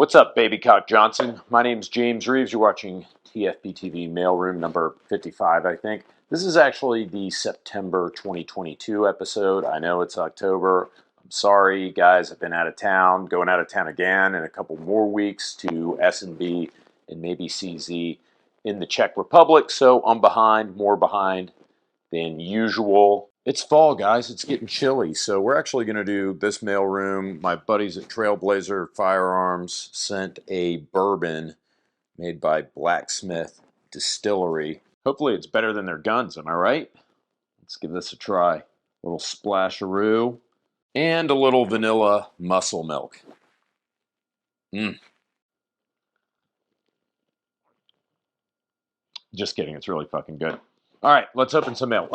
What's up, Baby Cock Johnson? My name's James Reeves. You're watching TFBTV Mailroom number 55, I think. This is actually the September 2022 episode. I know it's October. I'm sorry, guys. I've been out of town, going out of town again in a couple more weeks to S&B and maybe CZ in the Czech Republic. So I'm behind, more behind than usual. It's fall, guys. It's getting chilly. So we're actually going to do this mailroom. My buddies at Trailblazer Firearms sent a bourbon made by Blacksmith Distillery. Hopefully it's better than their guns, am I right? Let's give this a try. A little splasharoo and a little vanilla muscle milk. Just kidding. It's really fucking good. All right, let's open some mail.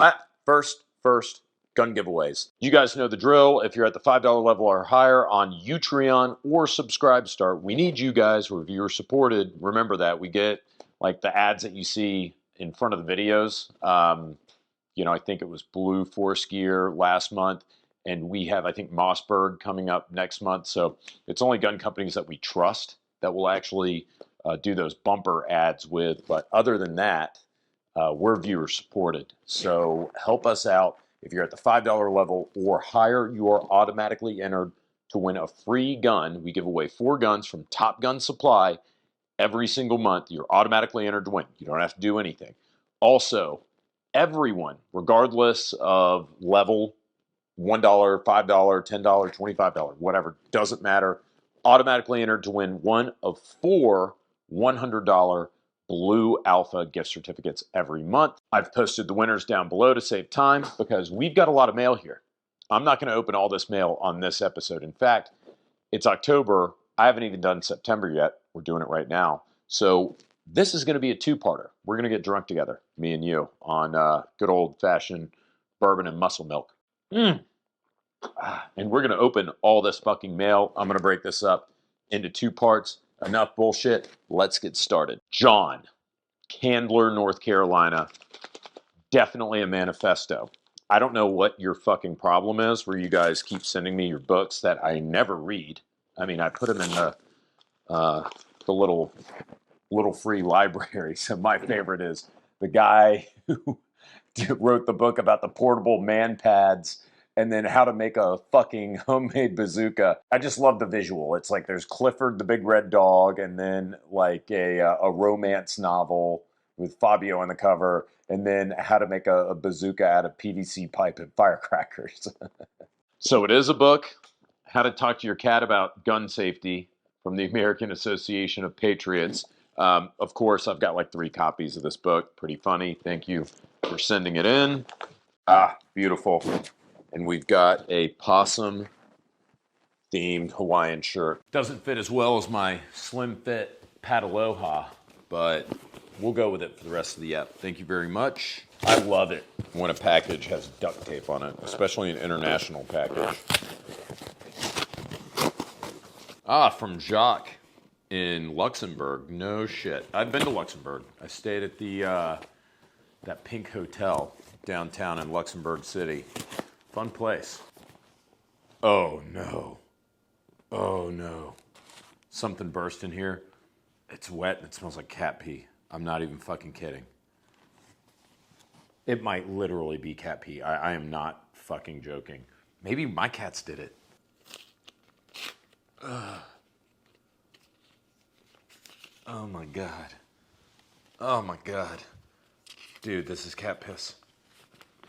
First, gun giveaways. You guys know the drill. If you're at the $5 level or higher on Utreon or Subscribe Start, we need you guys. We're viewer supported. Remember that. We get like the ads that you see in front of the videos. I think it was Blue Force Gear last month, and we have, I think, Mossberg coming up next month. So it's only gun companies that we trust that will actually do those bumper ads with. But other than that, we're viewer supported. So help us out. If you're at the $5 level or higher, you are automatically entered to win a free gun. We give away 4 guns from Top Gun Supply every single month. You're automatically entered to win. You don't have to do anything. Also, everyone, regardless of level, $1, $5, $10, $25, whatever, doesn't matter, automatically entered to win one of 4 $100 Blue Alpha gift certificates every month. I've posted the winners down below to save time because we've got a lot of mail here. I'm not going to open all this mail on this episode. In fact, it's October. I haven't even done September yet. We're doing it right now. So this is going to be a 2-parter. We're going to get drunk together, me and you, on good old-fashioned bourbon and muscle milk. And we're going to open all this fucking mail. I'm going to break this up into 2 parts. Enough bullshit. Let's get started. John, Candler, North Carolina. Definitely a manifesto. I don't know what your fucking problem is where you guys keep sending me your books that I never read. I mean, I put them in the little free library. So my favorite is the guy who wrote the book about the portable man pads and then how to make a fucking homemade bazooka. I just love the visual. It's like there's Clifford the Big Red Dog and then like a romance novel with Fabio on the cover, and then how to make a bazooka out of PVC pipe and firecrackers. So it is a book, How to Talk to Your Cat About Gun Safety from the American Association of Patriots. Of course, I've got like 3 copies of this book. Pretty funny. Thank you for sending it in. Beautiful. And we've got a possum themed Hawaiian shirt. Doesn't fit as well as my slim fit Pataloha, but we'll go with it for the rest of the app. Thank you very much. I love it when a package has duct tape on it, especially an international package. From Jacques in Luxembourg. No shit. I've been to Luxembourg. I stayed at the that pink hotel downtown in Luxembourg City. Fun place. Oh no. Oh no. Something burst in here. It's wet and it smells like cat pee. I'm not even fucking kidding. It might literally be cat pee. I am not fucking joking. Maybe my cats did it. Oh my god. Oh my god. Dude, this is cat piss.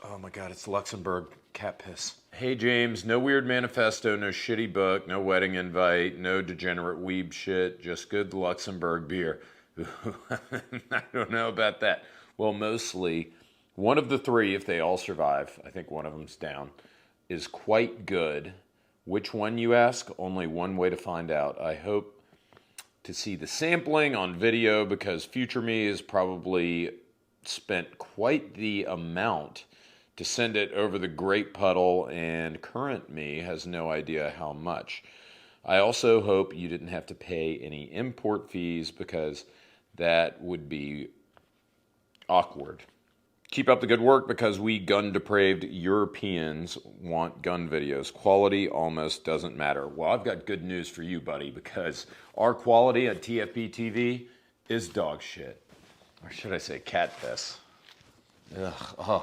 Oh my god, it's Luxembourg cat piss. Hey James, no weird manifesto, no shitty book, no wedding invite, no degenerate weeb shit, just good Luxembourg beer. I don't know about that. Well, mostly, one of the 3, if they all survive, I think one of them's down, is quite good. Which one, you ask? Only one way to find out. I hope to see the sampling on video because future me has probably spent quite the amount to send it over the grape puddle, and current me has no idea how much. I also hope you didn't have to pay any import fees because that would be awkward. Keep up the good work because we gun-depraved Europeans want gun videos. Quality almost doesn't matter. Well, I've got good news for you, buddy, because our quality at TFBTV is dog shit. Or should I say cat piss? Ugh,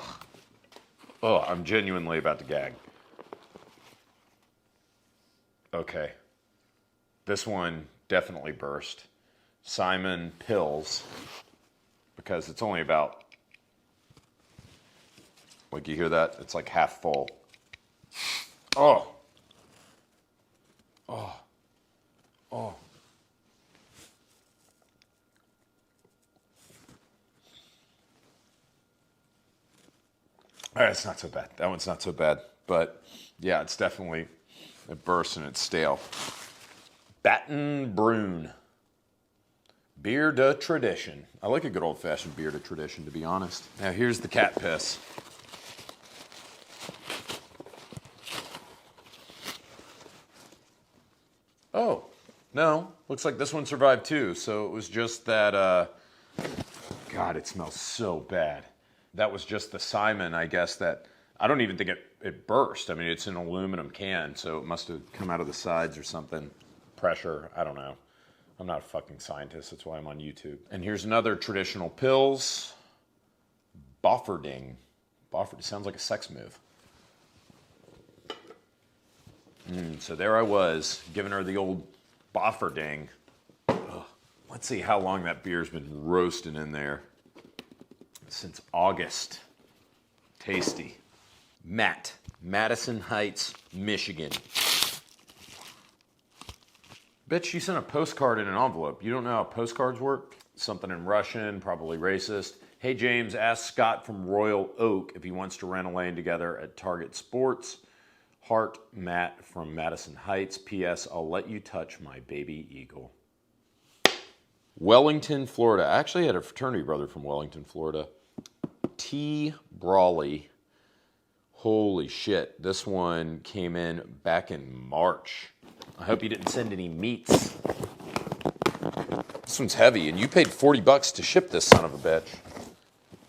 oh, I'm genuinely about to gag. Okay. This one definitely burst. Simon Pills, because it's only about, like, you hear that? It's like half full. Oh. Oh. Oh. All right, it's not so bad. That one's not so bad. But, yeah, it's definitely, it bursts and it's stale. Baton Brune. Beer de tradition. I like a good old-fashioned beer de tradition, to be honest. Now, here's the cat piss. Oh, no. Looks like this one survived too. So it was just that, God, it smells so bad. That was just the Simon, I guess, that, I don't even think it burst. I mean, it's an aluminum can, so it must have come out of the sides or something. Pressure, I don't know. I'm not a fucking scientist, that's why I'm on YouTube. And here's another traditional pills. Bofferding. Bofferding sounds like a sex move. So there I was, giving her the old Bofferding. Let's see how long that beer's been roasting in there. Since August. Tasty. Matt, Madison Heights, Michigan. Bitch, you sent a postcard in an envelope. You don't know how postcards work? Something in Russian, probably racist. Hey James, ask Scott from Royal Oak if he wants to rent a lane together at Target Sports. Heart, Matt from Madison Heights. P.S. I'll let you touch my baby eagle. Wellington, Florida. I actually had a fraternity brother from Wellington, Florida. T. Brawley. Holy shit. This one came in back in March. I hope you didn't send any meats. This one's heavy, and you paid $40 to ship this son of a bitch.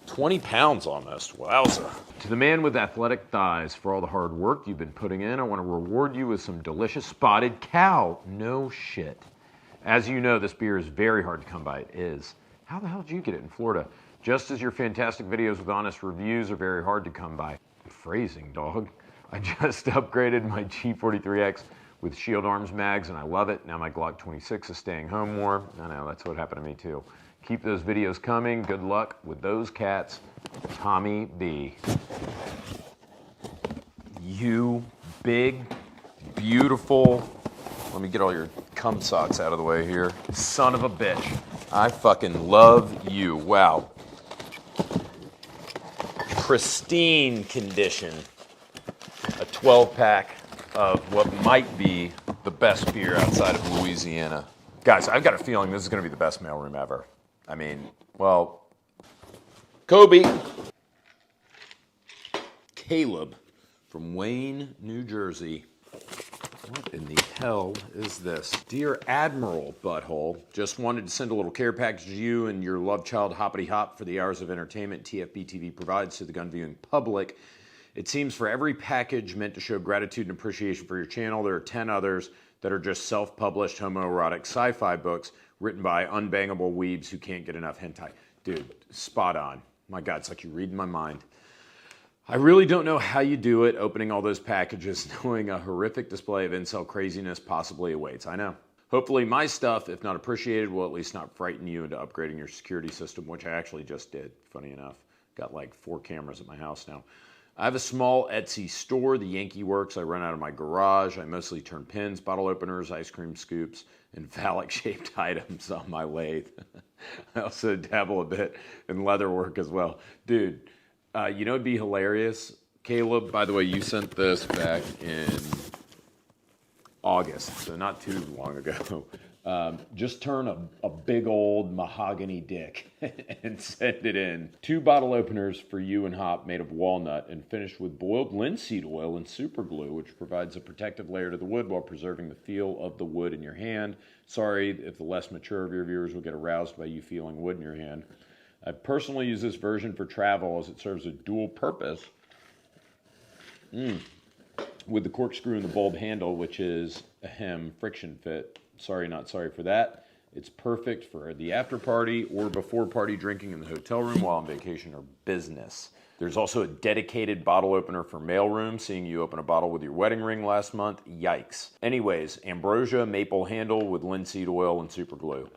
20 pounds almost. Wowza. To the man with athletic thighs, for all the hard work you've been putting in, I want to reward you with some delicious spotted cow. No shit. As you know, this beer is very hard to come by. It is. How the hell did you get it in Florida? Just as your fantastic videos with honest reviews are very hard to come by. Phrasing, dog. I just upgraded my G43X with shield arms mags, and I love it. Now my Glock 26 is staying home more. I know, that's what happened to me too. Keep those videos coming. Good luck with those cats. Tommy B. You big, beautiful, let me get all your cum socks out of the way here. Son of a bitch. I fucking love you. Wow. Pristine condition. A 12-pack of what might be the best beer outside of Louisiana. Guys, I've got a feeling this is going to be the best mailroom ever. I mean, well, Kobe. Caleb from Wayne, New Jersey. What in the hell is this? Dear Admiral Butthole, just wanted to send a little care package to you and your love child Hoppity Hop for the hours of entertainment TFBTV provides to the gun viewing public. It seems for every package meant to show gratitude and appreciation for your channel, there are 10 others that are just self-published homoerotic sci-fi books written by unbangable weebs who can't get enough hentai. Dude, spot on. My God, it's like you're reading my mind. I really don't know how you do it, opening all those packages, knowing a horrific display of incel craziness possibly awaits. I know. Hopefully my stuff, if not appreciated, will at least not frighten you into upgrading your security system, which I actually just did, funny enough. Got like 4 cameras at my house now. I have a small Etsy store, the Yankee Works. I run out of my garage. I mostly turn pins, bottle openers, ice cream scoops, and phallic-shaped items on my lathe. I also dabble a bit in leather work as well. Dude, you know it'd be hilarious? Caleb, by the way, you sent this back in August, so not too long ago. Just turn a big old mahogany dick and send it in. 2 bottle openers for you and Hop made of walnut and finished with boiled linseed oil and super glue, which provides a protective layer to the wood while preserving the feel of the wood in your hand. Sorry if the less mature of your viewers will get aroused by you feeling wood in your hand. I personally use this version for travel as it serves a dual purpose. With the corkscrew and the bulb handle, which is a friction fit. Sorry, not sorry for that. It's perfect for the after party or before party drinking in the hotel room while on vacation or business. There's also a dedicated bottle opener for mailroom, seeing you open a bottle with your wedding ring last month. Yikes. Anyways, ambrosia maple handle with linseed oil and super glue.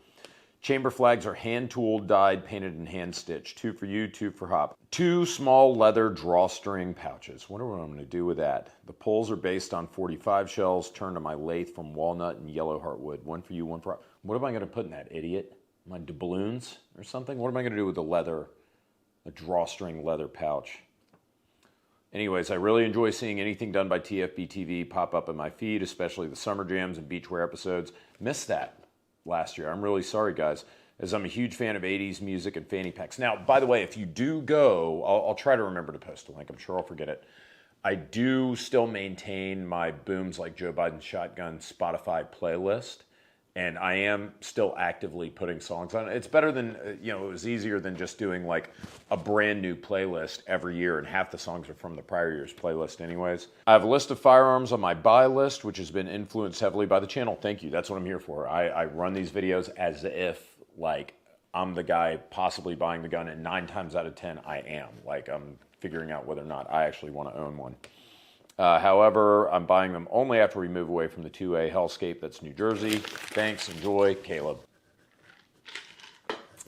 Chamber flags are hand-tooled, dyed, painted, and hand-stitched. 2 for you, 2 for Hop. 2 small leather drawstring pouches. Wonder what I'm going to do with that. The poles are based on 45 shells turned to my lathe from walnut and yellow heartwood. 1 for you, 1 for Hop. What am I going to put in that, idiot? My doubloons or something? What am I going to do with the leather, a drawstring leather pouch? Anyways, I really enjoy seeing anything done by TFBTV pop up in my feed, especially the summer jams and beachwear episodes. Missed that last year. I'm really sorry, guys, as I'm a huge fan of 80s music and fanny packs. Now, by the way, if you do go, I'll try to remember to post a link. I'm sure I'll forget it. I do still maintain my Booms Like Joe Biden's Shotgun Spotify playlist, and I am still actively putting songs on it. It's better than, it was easier than just doing like a brand new playlist every year, and half the songs are from the prior year's playlist anyways. I have a list of firearms on my buy list, which has been influenced heavily by the channel. Thank you. That's what I'm here for. I run these videos as if like I'm the guy possibly buying the gun, and 9 times out of 10 I am. Like I'm figuring out whether or not I actually want to own one. However, I'm buying them only after we move away from the 2A hellscape that's New Jersey. Thanks, enjoy, Caleb.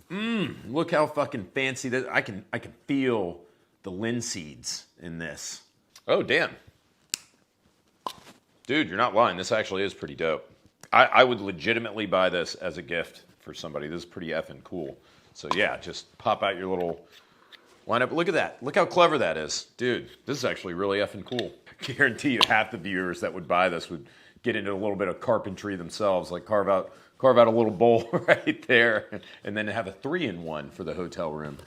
Look how fucking fancy that. I can feel the linseeds in this. Oh, damn. Dude, you're not lying. This actually is pretty dope. I would legitimately buy this as a gift for somebody. This is pretty effing cool. So yeah, just pop out your little lineup. Look at that. Look how clever that is. Dude, this is actually really effing cool. I guarantee you half the viewers that would buy this would get into a little bit of carpentry themselves, like carve out a little bowl right there, and then have a 3-in-1 for the hotel room.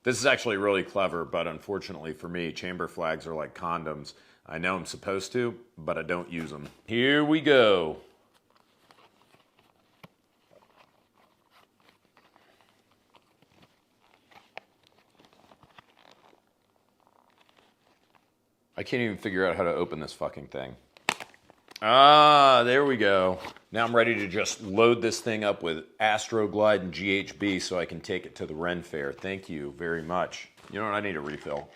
This is actually really clever, but unfortunately for me, chamber flags are like condoms. I know I'm supposed to, but I don't use them. Here we go. I can't even figure out how to open this fucking thing. Ah, there we go. Now I'm ready to just load this thing up with Astroglide and GHB so I can take it to the Ren Fair. Thank you very much. You know what? I need a refill.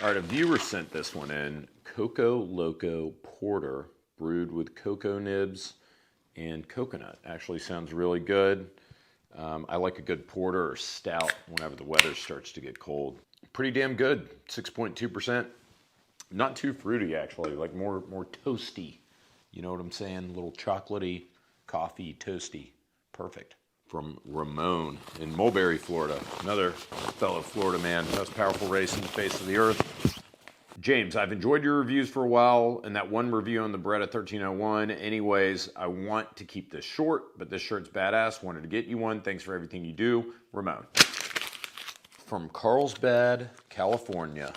All right, a viewer sent this one in. Coco Loco Porter, brewed with cocoa nibs and coconut. Actually sounds really good. I like a good porter or stout whenever the weather starts to get cold. Pretty damn good, 6.2%. Not too fruity, actually, like more toasty. You know what I'm saying? A little chocolatey, coffee, toasty. Perfect. From Ramon in Mulberry, Florida. Another fellow Florida man. Most powerful race in the face of the earth. James, I've enjoyed your reviews for a while, and that one review on the Beretta 1301. Anyways, I want to keep this short, but this shirt's badass. Wanted to get you one. Thanks for everything you do. Ramon. From Carlsbad, California.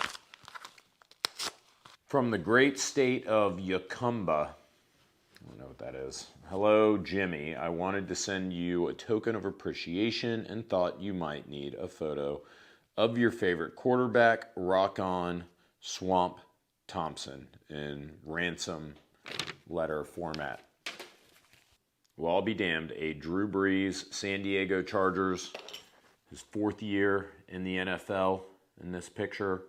From the great state of Yakumba. I don't know what that is. Hello, Jimmy. I wanted to send you a token of appreciation and thought you might need a photo of your favorite quarterback, Rock On Swamp Thompson, in ransom letter format. Well, I'll be damned. A Drew Brees, San Diego Chargers, his 4th year in the NFL in this picture.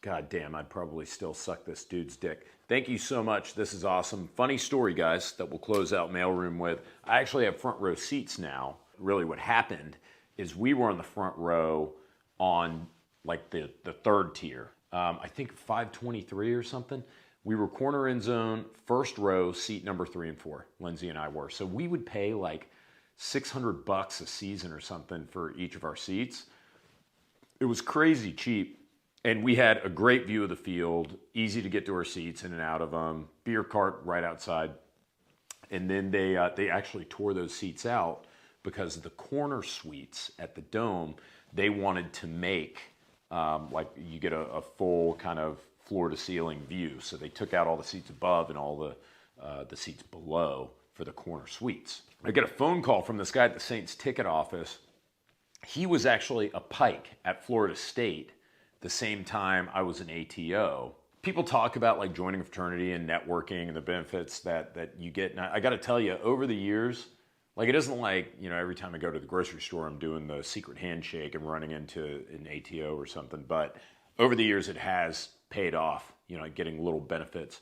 God damn, I'd probably still suck this dude's dick. Thank you so much. This is awesome. Funny story, guys, that we'll close out Mailroom with. I actually have front row seats now. Really what happened is we were on the front row on like the 3rd tier. I think 523 or something. We were corner end zone, first row, seat number 3 and 4. Lindsay and I were. So we would pay like $600 a season or something for each of our seats. It was crazy cheap. And we had a great view of the field, easy to get to our seats, in and out of them, beer cart right outside. And then they actually tore those seats out because the corner suites at the Dome, they wanted to make, like you get a full kind of floor to ceiling view. So they took out all the seats above and all the seats below for the corner suites. I get a phone call from this guy at the Saints ticket office. He was actually a Pike at Florida State the same time I was an ATO. People talk about like joining a fraternity and networking and the benefits that you get. And I got to tell you, over the years, like it isn't like, you know, every time I go to the grocery store, I'm doing the secret handshake and running into an ATO or something. But over the years, it has paid off, you know, getting little benefits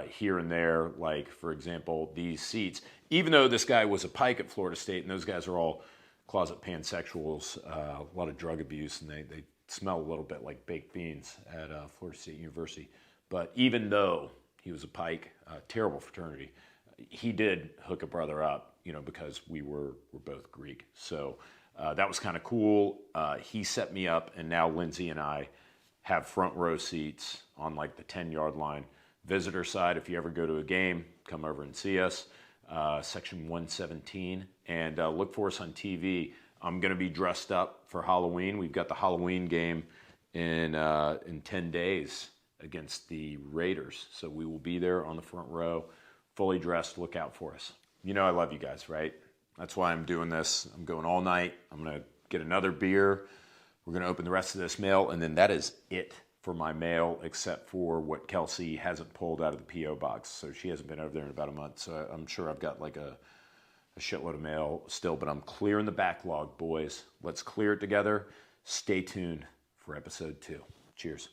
here and there. Like, for example, these seats, even though this guy was a Pike at Florida State and those guys are all closet pansexuals, a lot of drug abuse, and they smell a little bit like baked beans at Florida State University. But even though he was a Pike, terrible fraternity, he did hook a brother up, you know, because we're both Greek. So that was kind of cool. He set me up, and now Lindsay and I have front row seats on like the 10-yard line. Visitor side, if you ever go to a game, come over and see us. Section 117, and look for us on TV. I'm going to be dressed up for Halloween. We've got the Halloween game in 10 days against the Raiders. So we will be there on the front row, fully dressed. Look out for us. You know I love you guys, right? That's why I'm doing this. I'm going all night. I'm going to get another beer. We're going to open the rest of this mail, and then that is it for my mail, except for what Kelsey hasn't pulled out of the P.O. box. So she hasn't been over there in about a month. So I'm sure I've got like a shitload of mail still, but I'm clearing the backlog, boys. Let's clear it together. Stay tuned for episode 2. Cheers.